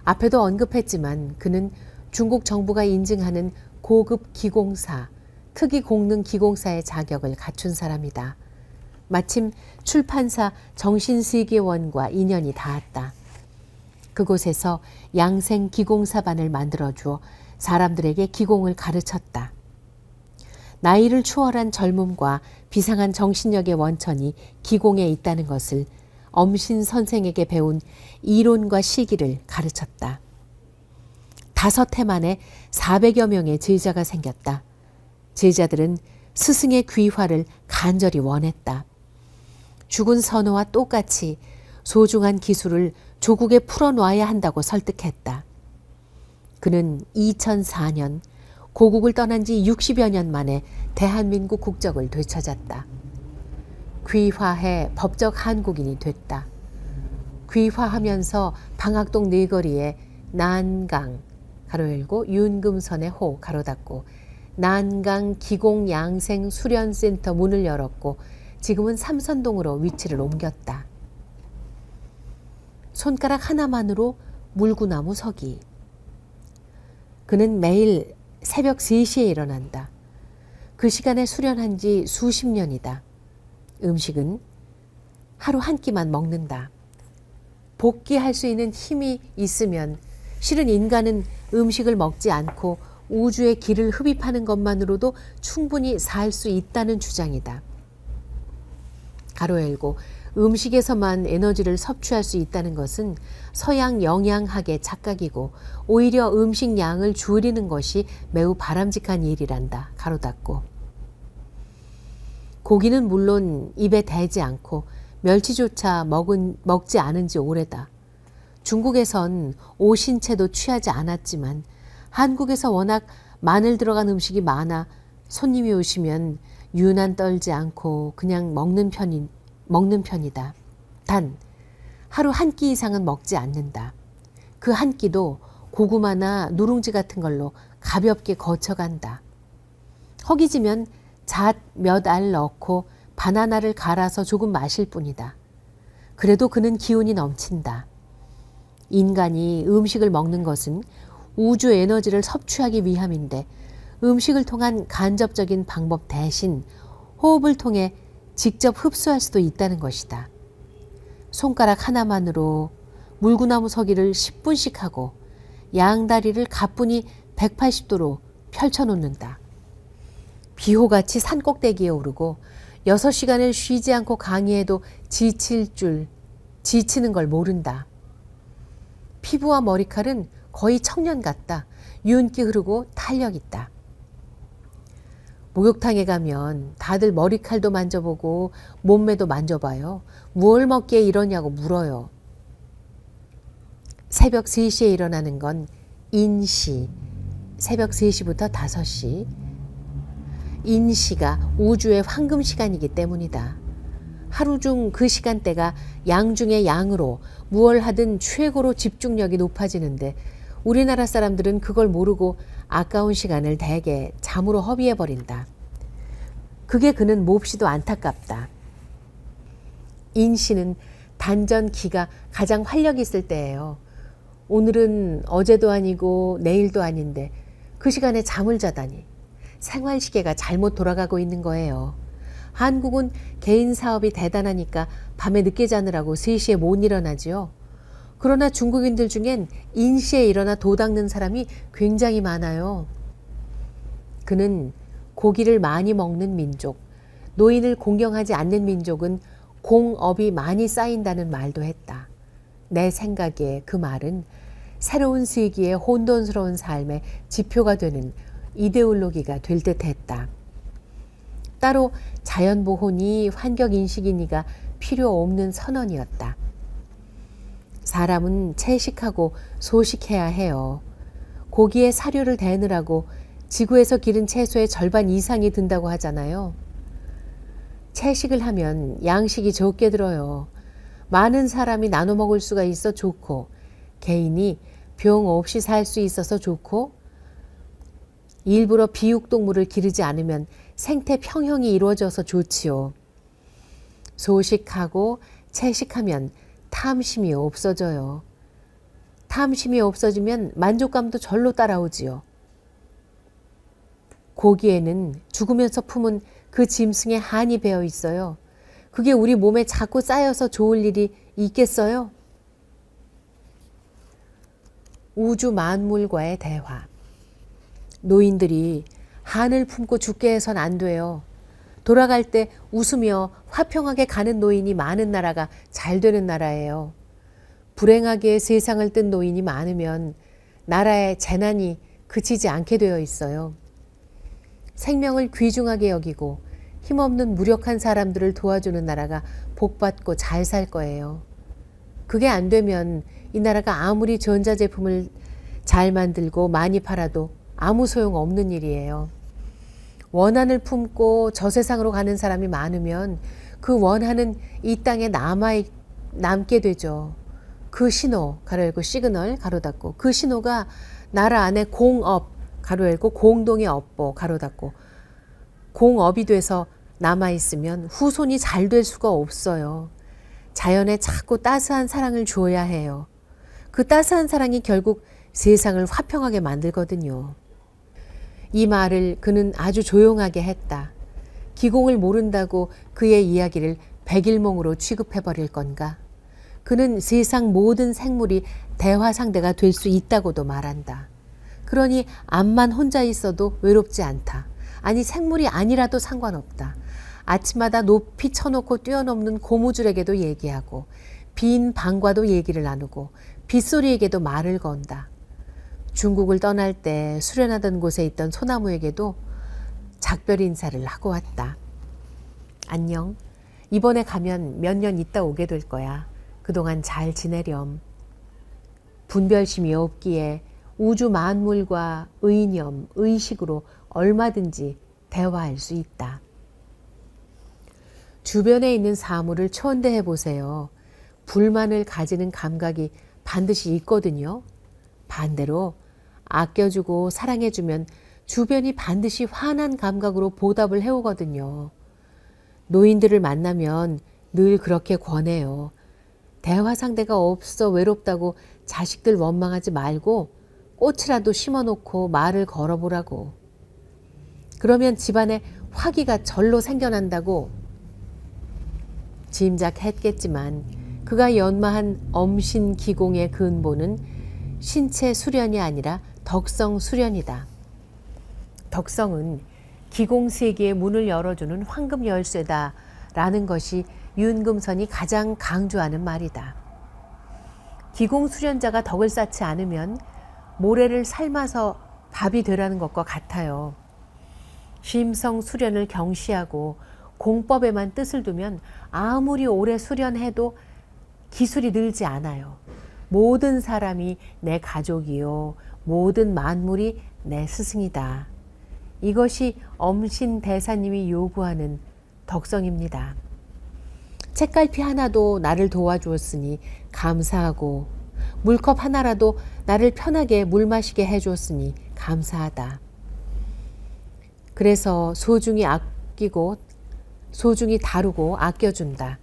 [SPEAKER 1] 앞에도 언급했지만 그는 중국 정부가 인증하는 고급 기공사, 특이 공능 기공사의 자격을 갖춘 사람이다. 마침 출판사 정신세계원과 인연이 닿았다. 그곳에서 양생 기공사반을 만들어주어 사람들에게 기공을 가르쳤다. 나이를 추월한 젊음과 비상한 정신력의 원천이 기공에 있다는 것을 엄신 선생에게 배운 이론과 실기를 가르쳤다. 5해 만에 400여 명의 제자가 생겼다. 제자들은 스승의 귀화를 간절히 원했다. 죽은 선호와 똑같이 소중한 기술을 조국에 풀어놔야 한다고 설득했다. 그는 2004년 고국을 떠난 지 60여 년 만에 대한민국 국적을 되찾았다. 귀화해 법적 한국인이 됐다. 귀화하면서 방학동 네거리에 난강 가로 열고 윤금선의 호 가로 닫고 난강 기공양생 수련센터 문을 열었고 지금은 삼선동으로 위치를 옮겼다. 손가락 하나만으로 물구나무 서기. 그는 매일 새벽 3시에 일어난다. 그 시간에 수련한 지 수십 년이다. 음식은 하루 한 끼만 먹는다. 복귀할 수 있는 힘이 있으면 실은 인간은 음식을 먹지 않고 우주의 기를 흡입하는 것만으로도 충분히 살 수 있다는 주장이다. 가로 열고 음식에서만 에너지를 섭취할 수 있다는 것은 서양 영양학의 착각이고 오히려 음식 양을 줄이는 것이 매우 바람직한 일이란다. 가로 닫고. 고기는 물론 입에 대지 않고 멸치조차 먹지 않은 지 오래다. 중국에선 오신채도 취하지 않았지만 한국에서 워낙 마늘 들어간 음식이 많아 손님이 오시면 유난 떨지 않고 그냥 먹는 편이다. 단 하루 한 끼 이상은 먹지 않는다. 그 한 끼도 고구마나 누룽지 같은 걸로 가볍게 거쳐간다. 허기지면 잣 몇 알 넣고 바나나를 갈아서 조금 마실 뿐이다. 그래도 그는 기운이 넘친다. 인간이 음식을 먹는 것은 우주 에너지를 섭취하기 위함인데 음식을 통한 간접적인 방법 대신 호흡을 통해 직접 흡수할 수도 있다는 것이다. 손가락 하나만으로 물구나무 서기를 10분씩 하고 양다리를 가뿐히 180도로 펼쳐놓는다. 비호같이 산꼭대기에 오르고 6시간을 쉬지 않고 강의해도 지치는 걸 모른다. 피부와 머리칼은 거의 청년 같다. 윤기 흐르고 탄력 있다. 목욕탕에 가면 다들 머리칼도 만져보고 몸매도 만져봐요. 무얼 먹기에 이러냐고 물어요. 새벽 3시에 일어나는 건 인시, 새벽 3시부터 5시. 인시가 우주의 황금 시간이기 때문이다. 하루 중 그 시간대가 양 중의 양으로 무얼 하든 최고로 집중력이 높아지는데 우리나라 사람들은 그걸 모르고 아까운 시간을 대개 잠으로 허비해버린다. 그게 그는 몹시도 안타깝다. 인시는 단전 기가 가장 활력 있을 때예요. 오늘은 어제도 아니고 내일도 아닌데 그 시간에 잠을 자다니. 생활시계가 잘못 돌아가고 있는 거예요. 한국은 개인 사업이 대단하니까 밤에 늦게 자느라고 3시에 못 일어나지요. 그러나 중국인들 중엔 인시에 일어나 도 닦는 사람이 굉장히 많아요. 그는 고기를 많이 먹는 민족, 노인을 공경하지 않는 민족은 공업이 많이 쌓인다는 말도 했다. 내 생각에 그 말은 새로운 세기의 혼돈스러운 삶의 지표가 되는 이데올로기가 될 듯했다. 따로 자연보호니 환경인식이니가 필요 없는 선언이었다. 사람은 채식하고 소식해야 해요. 고기에 사료를 대느라고 지구에서 기른 채소의 절반 이상이 든다고 하잖아요. 채식을 하면 양식이 적게 들어요. 많은 사람이 나눠 먹을 수가 있어 좋고 개인이 병 없이 살 수 있어서 좋고 일부러 비육동물을 기르지 않으면 생태 평형이 이루어져서 좋지요. 소식하고 채식하면 탐심이 없어져요. 탐심이 없어지면 만족감도 절로 따라오지요. 고기에는 죽으면서 품은 그 짐승의 한이 배어 있어요. 그게 우리 몸에 자꾸 쌓여서 좋을 일이 있겠어요? 우주 만물과의 대화. 노인들이 한을 품고 죽게 해선 안 돼요. 돌아갈 때 웃으며 화평하게 가는 노인이 많은 나라가 잘 되는 나라예요. 불행하게 세상을 뜬 노인이 많으면 나라의 재난이 그치지 않게 되어 있어요. 생명을 귀중하게 여기고 힘없는 무력한 사람들을 도와주는 나라가 복받고 잘 살 거예요. 그게 안 되면 이 나라가 아무리 전자제품을 잘 만들고 많이 팔아도 아무 소용 없는 일이에요. 원한을 품고 저 세상으로 가는 사람이 많으면 그 원한은 이 땅에 남게 되죠. 그 신호, 가로 열고 시그널, 가로 닫고 그 신호가 나라 안에 공업, 가로 열고 공동의 업보, 가로 닫고 공업이 돼서 남아있으면 후손이 잘 될 수가 없어요. 자연에 자꾸 따스한 사랑을 줘야 해요. 그 따스한 사랑이 결국 세상을 화평하게 만들거든요. 이 말을 그는 아주 조용하게 했다. 기공을 모른다고 그의 이야기를 백일몽으로 취급해버릴 건가? 그는 세상 모든 생물이 대화 상대가 될 수 있다고도 말한다. 그러니 암만 혼자 있어도 외롭지 않다. 아니 생물이 아니라도 상관없다. 아침마다 높이 쳐놓고 뛰어넘는 고무줄에게도 얘기하고 빈 방과도 얘기를 나누고 빗소리에게도 말을 건다. 중국을 떠날 때 수련하던 곳에 있던 소나무에게도 작별 인사를 하고 왔다. 안녕. 이번에 가면 몇 년 있다 오게 될 거야. 그동안 잘 지내렴. 분별심이 없기에 우주 만물과 의념, 의식으로 얼마든지 대화할 수 있다. 주변에 있는 사물을 천대해 보세요. 불만을 가지는 감각이 반드시 있거든요. 반대로 아껴주고 사랑해주면 주변이 반드시 환한 감각으로 보답을 해오거든요. 노인들을 만나면 늘 그렇게 권해요. 대화 상대가 없어 외롭다고 자식들 원망하지 말고 꽃이라도 심어놓고 말을 걸어보라고. 그러면 집안에 화기가 절로 생겨난다고. 짐작했겠지만 그가 연마한 엄신기공의 근본은 신체 수련이 아니라 덕성 수련이다. 덕성은 기공세계의 문을 열어주는 황금 열쇠다라는 것이 윤금선이 가장 강조하는 말이다. 기공수련자가 덕을 쌓지 않으면 모래를 삶아서 밥이 되라는 것과 같아요. 심성 수련을 경시하고 공법에만 뜻을 두면 아무리 오래 수련해도 기술이 늘지 않아요. 모든 사람이 내 가족이요. 모든 만물이 내 스승이다. 이것이 엄신대사님이 요구하는 덕성입니다. 책갈피 하나도 나를 도와주었으니 감사하고 물컵 하나라도 나를 편하게 물 마시게 해주었으니 감사하다. 그래서 소중히 아끼고 소중히 다루고 아껴준다.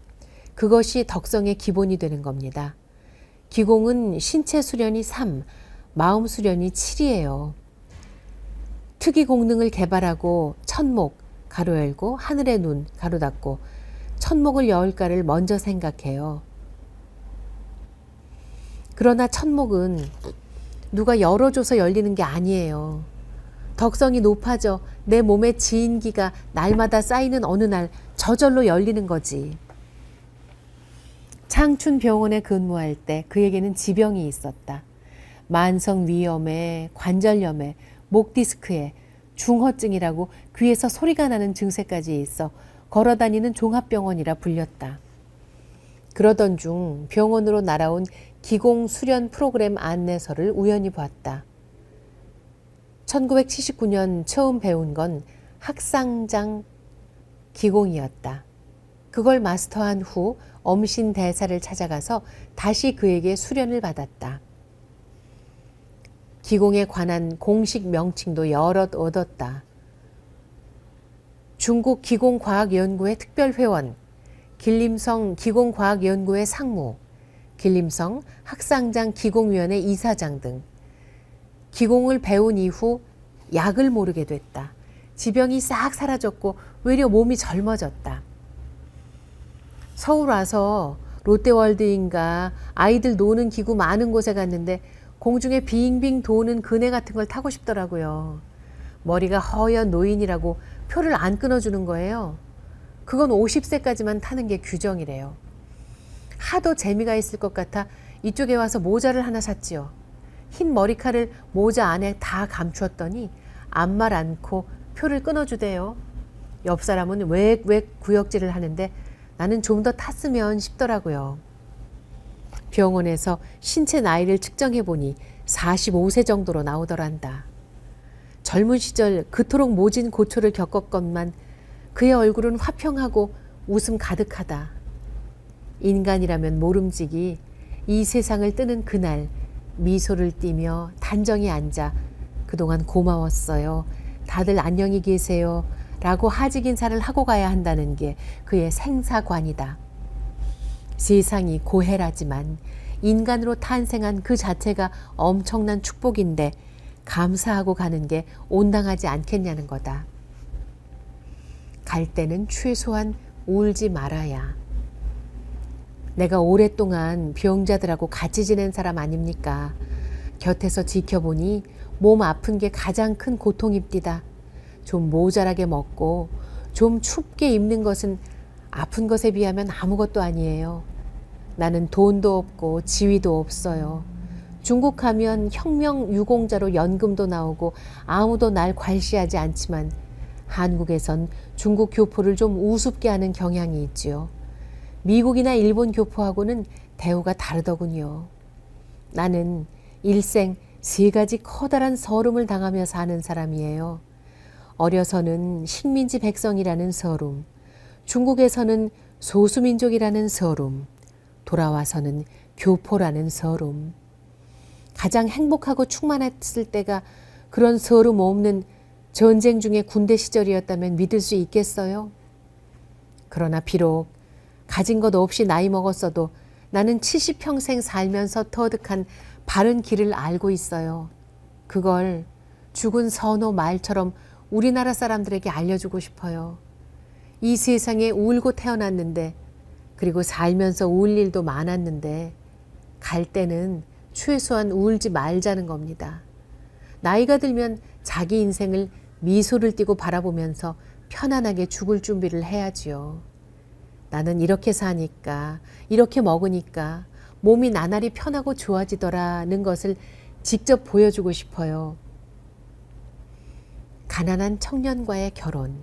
[SPEAKER 1] 그것이 덕성의 기본이 되는 겁니다. 기공은 신체 수련이 3, 마음 수련이 7이에요. 특이 공능을 개발하고 천목, 가로 열고 하늘의 눈, 가로 닫고 천목을 열까를 먼저 생각해요. 그러나 천목은 누가 열어줘서 열리는 게 아니에요. 덕성이 높아져 내 몸의 지인기가 날마다 쌓이는 어느 날 저절로 열리는 거지. 창춘병원에 근무할 때 그에게는 지병이 있었다. 만성위염에 관절염에 목디스크에 중허증이라고 귀에서 소리가 나는 증세까지 있어 걸어다니는 종합병원이라 불렸다. 그러던 중 병원으로 날아온 기공 수련 프로그램 안내서를 우연히 봤다. 1979년 처음 배운 건 학상장 기공이었다. 그걸 마스터한 후 엄신대사를 찾아가서 다시 그에게 수련을 받았다. 기공에 관한 공식 명칭도 여럿 얻었다. 중국 기공과학연구회 특별회원, 길림성 기공과학연구회 상무, 길림성 학상장 기공위원회 이사장 등. 기공을 배운 이후 약을 모르게 됐다. 지병이 싹 사라졌고 외려 몸이 젊어졌다. 서울 와서 롯데월드인가 아이들 노는 기구 많은 곳에 갔는데 공중에 빙빙 도는 그네 같은 걸 타고 싶더라고요. 머리가 허연 노인이라고 표를 안 끊어주는 거예요. 그건 50세까지만 타는 게 규정이래요. 하도 재미가 있을 것 같아 이쪽에 와서 모자를 하나 샀지요. 흰 머리카락을 모자 안에 다 감추었더니 아무 말 않고 표를 끊어주대요. 옆 사람은 웩웩 구역질을 하는데 나는 좀 더 탔으면 싶더라고요. 병원에서 신체 나이를 측정해 보니 45세 정도로 나오더란다. 젊은 시절 그토록 모진 고초를 겪었건만 그의 얼굴은 화평하고 웃음 가득하다. 인간이라면 모름지기 이 세상을 뜨는 그날 미소를 띠며 단정히 앉아 그동안 고마웠어요. 다들 안녕히 계세요. 라고 하직 인사를 하고 가야 한다는 게 그의 생사관이다. 세상이 고해라지만 인간으로 탄생한 그 자체가 엄청난 축복인데 감사하고 가는 게 온당하지 않겠냐는 거다. 갈 때는 최소한 울지 말아야. 내가 오랫동안 병자들하고 같이 지낸 사람 아닙니까? 곁에서 지켜보니 몸 아픈 게 가장 큰 고통입디다. 좀 모자라게 먹고 좀 춥게 입는 것은 아픈 것에 비하면 아무것도 아니에요. 나는 돈도 없고 지위도 없어요. 중국 가면 혁명 유공자로 연금도 나오고 아무도 날 괄시하지 않지만 한국에선 중국 교포를 좀 우습게 하는 경향이 있지요. 미국이나 일본 교포하고는 대우가 다르더군요. 나는 일생 3가지 커다란 서름을 당하며 사는 사람이에요. 어려서는 식민지 백성이라는 서름, 중국에서는 소수민족이라는 서름, 돌아와서는 교포라는 서름. 가장 행복하고 충만했을 때가 그런 서름 없는 전쟁 중에 군대 시절이었다면 믿을 수 있겠어요? 그러나 비록 가진 것 없이 나이 먹었어도 나는 70평생 살면서 터득한 바른 길을 알고 있어요. 그걸 죽은 선호 말처럼 우리나라 사람들에게 알려주고 싶어요. 이 세상에 울고 태어났는데 그리고 살면서 울 일도 많았는데 갈 때는 최소한 울지 말자는 겁니다. 나이가 들면 자기 인생을 미소를 띠고 바라보면서 편안하게 죽을 준비를 해야지요. 나는 이렇게 사니까, 이렇게 먹으니까 몸이 나날이 편하고 좋아지더라는 것을 직접 보여주고 싶어요. 가난한 청년과의 결혼.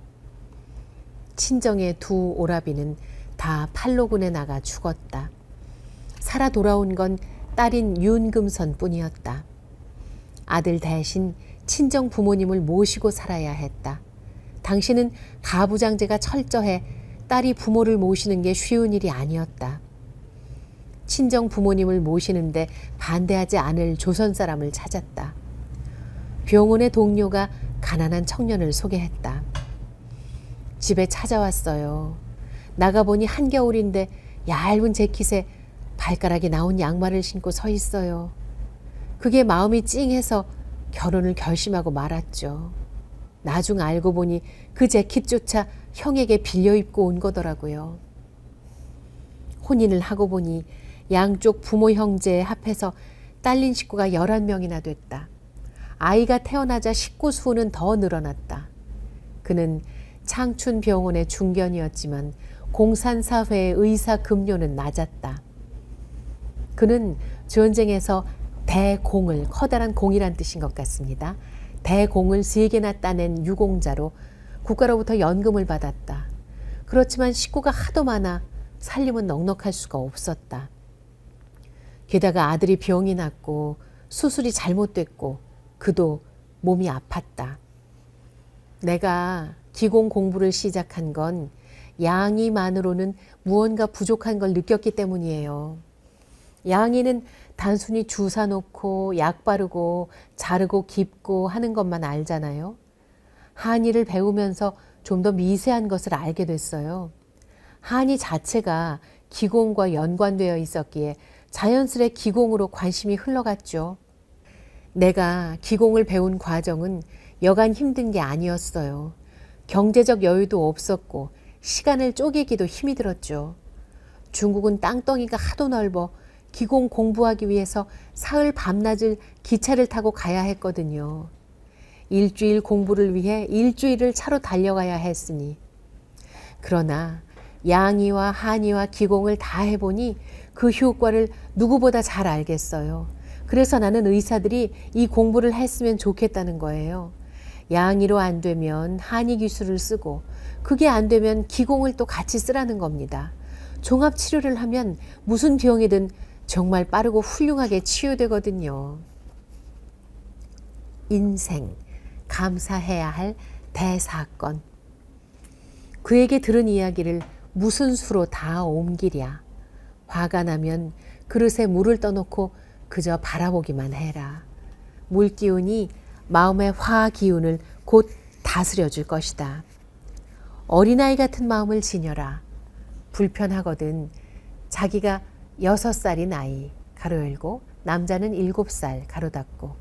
[SPEAKER 1] 친정의 2 오라비는 다 팔로군에 나가 죽었다. 살아 돌아온 건 딸인 윤금선 뿐이었다. 아들 대신 친정 부모님을 모시고 살아야 했다. 당신은 가부장제가 철저해 딸이 부모를 모시는 게 쉬운 일이 아니었다. 친정 부모님을 모시는데 반대하지 않을 조선 사람을 찾았다. 병원의 동료가 가난한 청년을 소개했다. 집에 찾아왔어요. 나가보니 한겨울인데 얇은 재킷에 발가락이 나온 양말을 신고 서 있어요. 그게 마음이 찡해서 결혼을 결심하고 말았죠. 나중 알고 보니 그 재킷조차 형에게 빌려 입고 온 거더라고요. 혼인을 하고 보니 양쪽 부모 형제 합해서 딸린 식구가 11명이나 됐다. 아이가 태어나자 식구 수는 더 늘어났다. 그는 창춘병원의 중견이었지만 공산사회의 의사 급료는 낮았다. 그는 전쟁에서 대공을, 커다란 공이란 뜻인 것 같습니다. 대공을 3개나 따낸 유공자로 국가로부터 연금을 받았다. 그렇지만 식구가 하도 많아 살림은 넉넉할 수가 없었다. 게다가 아들이 병이 났고 수술이 잘못됐고 그도 몸이 아팠다. 내가 기공 공부를 시작한 건 양이만으로는 무언가 부족한 걸 느꼈기 때문이에요. 양이는 단순히 주사 놓고 약 바르고 자르고 깁고 하는 것만 알잖아요. 한의를 배우면서 좀 더 미세한 것을 알게 됐어요. 한의 자체가 기공과 연관되어 있었기에 자연스레 기공으로 관심이 흘러갔죠. 내가 기공을 배운 과정은 여간 힘든 게 아니었어요. 경제적 여유도 없었고 시간을 쪼개기도 힘이 들었죠. 중국은 땅덩이가 하도 넓어 기공 공부하기 위해서 사흘 밤낮을 기차를 타고 가야 했거든요. 일주일 공부를 위해 일주일을 차로 달려가야 했으니. 그러나 양의와 한의와 기공을 다 해보니 그 효과를 누구보다 잘 알겠어요. 그래서 나는 의사들이 이 공부를 했으면 좋겠다는 거예요. 양의로 안 되면 한의 기술을 쓰고 그게 안 되면 기공을 또 같이 쓰라는 겁니다. 종합치료를 하면 무슨 병이든 정말 빠르고 훌륭하게 치유되거든요. 인생, 감사해야 할 대사건. 그에게 들은 이야기를 무슨 수로 다 옮기랴. 화가 나면 그릇에 물을 떠놓고 그저 바라보기만 해라. 물기운이 마음의 화 기운을 곧 다스려 줄 것이다. 어린아이 같은 마음을 지녀라. 불편하거든 자기가 6살인 아이, 가로 열고 남자는 7살 가로 닫고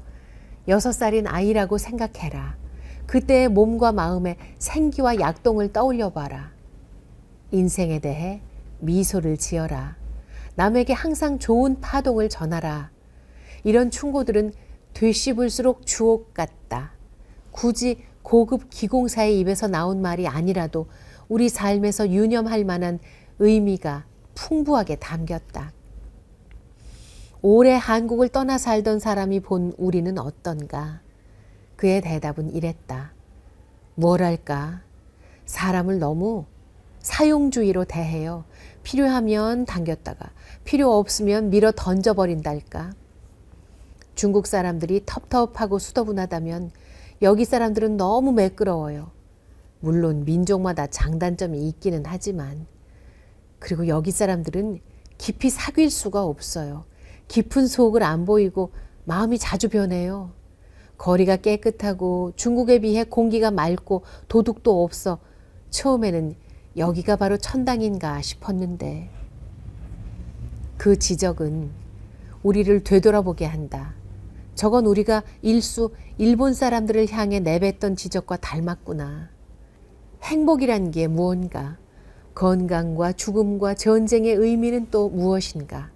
[SPEAKER 1] 6살인 아이라고 생각해라. 그때의 몸과 마음의 생기와 약동을 떠올려 봐라. 인생에 대해 미소를 지어라. 남에게 항상 좋은 파동을 전하라. 이런 충고들은 되씹을수록 주옥 같다. 굳이 고급 기공사의 입에서 나온 말이 아니라도 우리 삶에서 유념할 만한 의미가 풍부하게 담겼다. 오래 한국을 떠나 살던 사람이 본 우리는 어떤가? 그의 대답은 이랬다. 뭐랄까? 사람을 너무 사용주의로 대해요. 필요하면 당겼다가 필요 없으면 밀어 던져버린달까? 중국 사람들이 텁텁하고 수더분하다면 여기 사람들은 너무 매끄러워요. 물론 민족마다 장단점이 있기는 하지만 그리고 여기 사람들은 깊이 사귈 수가 없어요. 깊은 속을 안 보이고 마음이 자주 변해요. 거리가 깨끗하고 중국에 비해 공기가 맑고 도둑도 없어 처음에는 여기가 바로 천당인가 싶었는데 그 지적은 우리를 되돌아보게 한다. 저건 우리가 일수 일본 사람들을 향해 내뱉던 지적과 닮았구나. 행복이란 게 무언가? 건강과 죽음과 전쟁의 의미는 또 무엇인가?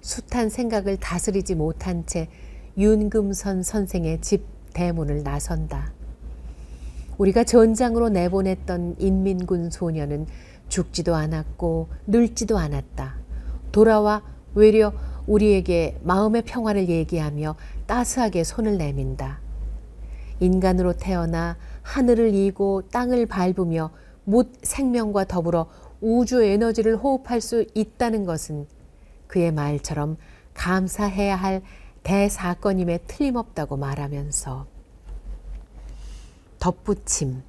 [SPEAKER 1] 숱한 생각을 다스리지 못한 채 윤금선 선생의 집 대문을 나선다. 우리가 전장으로 내보냈던 인민군 소녀는 죽지도 않았고 늙지도 않았다. 돌아와 외려 우리에게 마음의 평화를 얘기하며 따스하게 손을 내민다. 인간으로 태어나 하늘을 이고 땅을 밟으며 못 생명과 더불어 우주 에너지를 호흡할 수 있다는 것은 그의 말처럼 감사해야 할 대사건임에 틀림없다고 말하면서 덧붙임.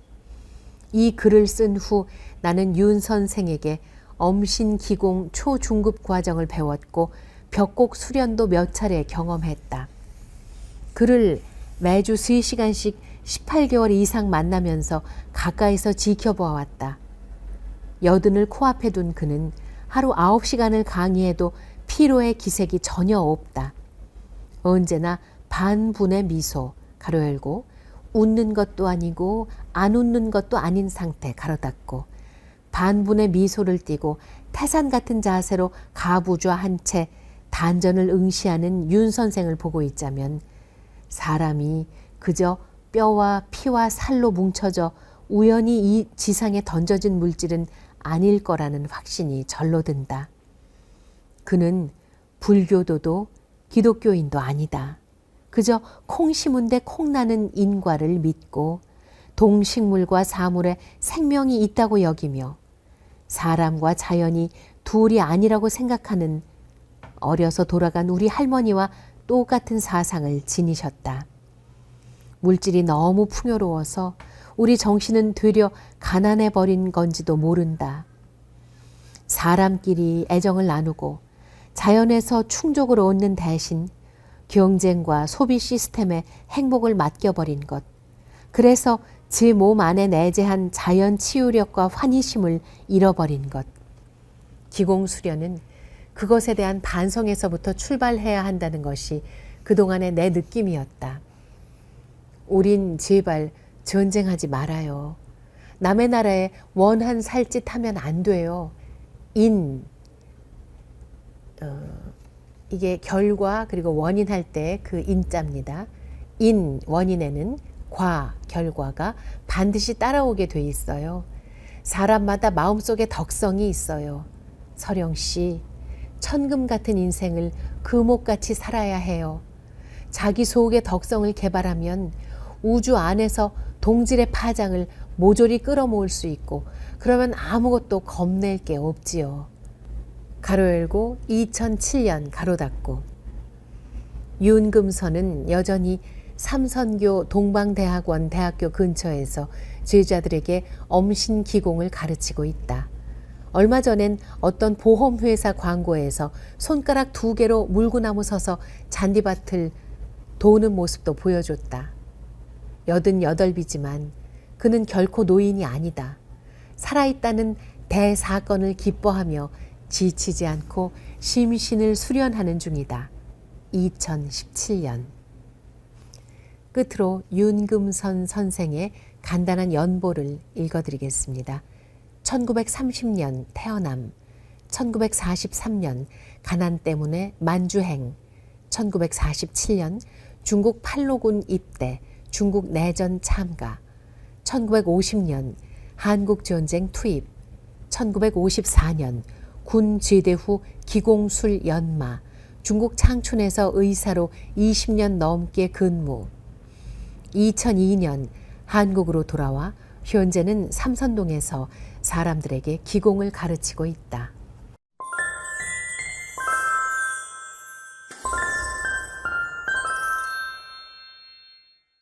[SPEAKER 1] 이 글을 쓴 후 나는 윤 선생에게 엄신기공 초중급 과정을 배웠고 벽곡 수련도 몇 차례 경험했다. 그를 매주 3시간씩 18개월 이상 만나면서 가까이서 지켜보아왔다. 여든을 코앞에 둔 그는 하루 9시간을 강의해도 피로의 기색이 전혀 없다. 언제나 반분의 미소, 가로 열고 웃는 것도 아니고 안 웃는 것도 아닌 상태, 가로 닫고 반분의 미소를 띠고 태산 같은 자세로 가부좌한 채 단전을 응시하는 윤 선생을 보고 있자면 사람이 그저 뼈와 피와 살로 뭉쳐져 우연히 이 지상에 던져진 물질은 아닐 거라는 확신이 절로 든다. 그는 불교도도 기독교인도 아니다. 그저 콩 심은 데 콩 나는 인과를 믿고 동식물과 사물에 생명이 있다고 여기며 사람과 자연이 둘이 아니라고 생각하는 어려서 돌아간 우리 할머니와 똑같은 사상을 지니셨다. 물질이 너무 풍요로워서 우리 정신은 되려 가난해 버린 건지도 모른다. 사람끼리 애정을 나누고 자연에서 충족을 얻는 대신 경쟁과 소비 시스템에 행복을 맡겨버린 것. 그래서 제 몸 안에 내재한 자연 치유력과 환희심을 잃어버린 것. 기공수련은 그것에 대한 반성에서부터 출발해야 한다는 것이 그동안의 내 느낌이었다. 우린 제발 전쟁하지 말아요. 남의 나라에 원한 살짓하면 안 돼요. 이게 결과 그리고 원인 할 때 그 인자입니다. 원인에는 결과가 반드시 따라오게 돼 있어요. 사람마다 마음속에 덕성이 있어요. 서령 씨, 천금 같은 인생을 금옥같이 살아야 해요. 자기 속의 덕성을 개발하면 우주 안에서 동질의 파장을 모조리 끌어모을 수 있고 그러면 아무것도 겁낼 게 없지요. 가로 열고 2007년 가로 닫고 윤금선은 여전히 삼선교 동방대학원 대학교 근처에서 제자들에게 엄신기공을 가르치고 있다. 얼마 전엔 어떤 보험회사 광고에서 손가락 2개로 물구나무 서서 잔디밭을 도는 모습도 보여줬다. 88이지만 그는 결코 노인이 아니다. 살아있다는 대사건을 기뻐하며 지치지 않고 심신을 수련하는 중이다. 2017년. 끝으로 윤금선 선생의 간단한 연보를 읽어드리겠습니다. 1930년 태어남, 1943년 가난 때문에 만주행, 1947년 중국 팔로군 입대, 중국 내전 참가, 1950년 한국전쟁 투입, 1954년 군 제대 후 기공술 연마, 중국 창춘에서 의사로 20년 넘게 근무, 2002년 한국으로 돌아와 현재는 삼선동에서 사람들에게 기공을 가르치고 있다.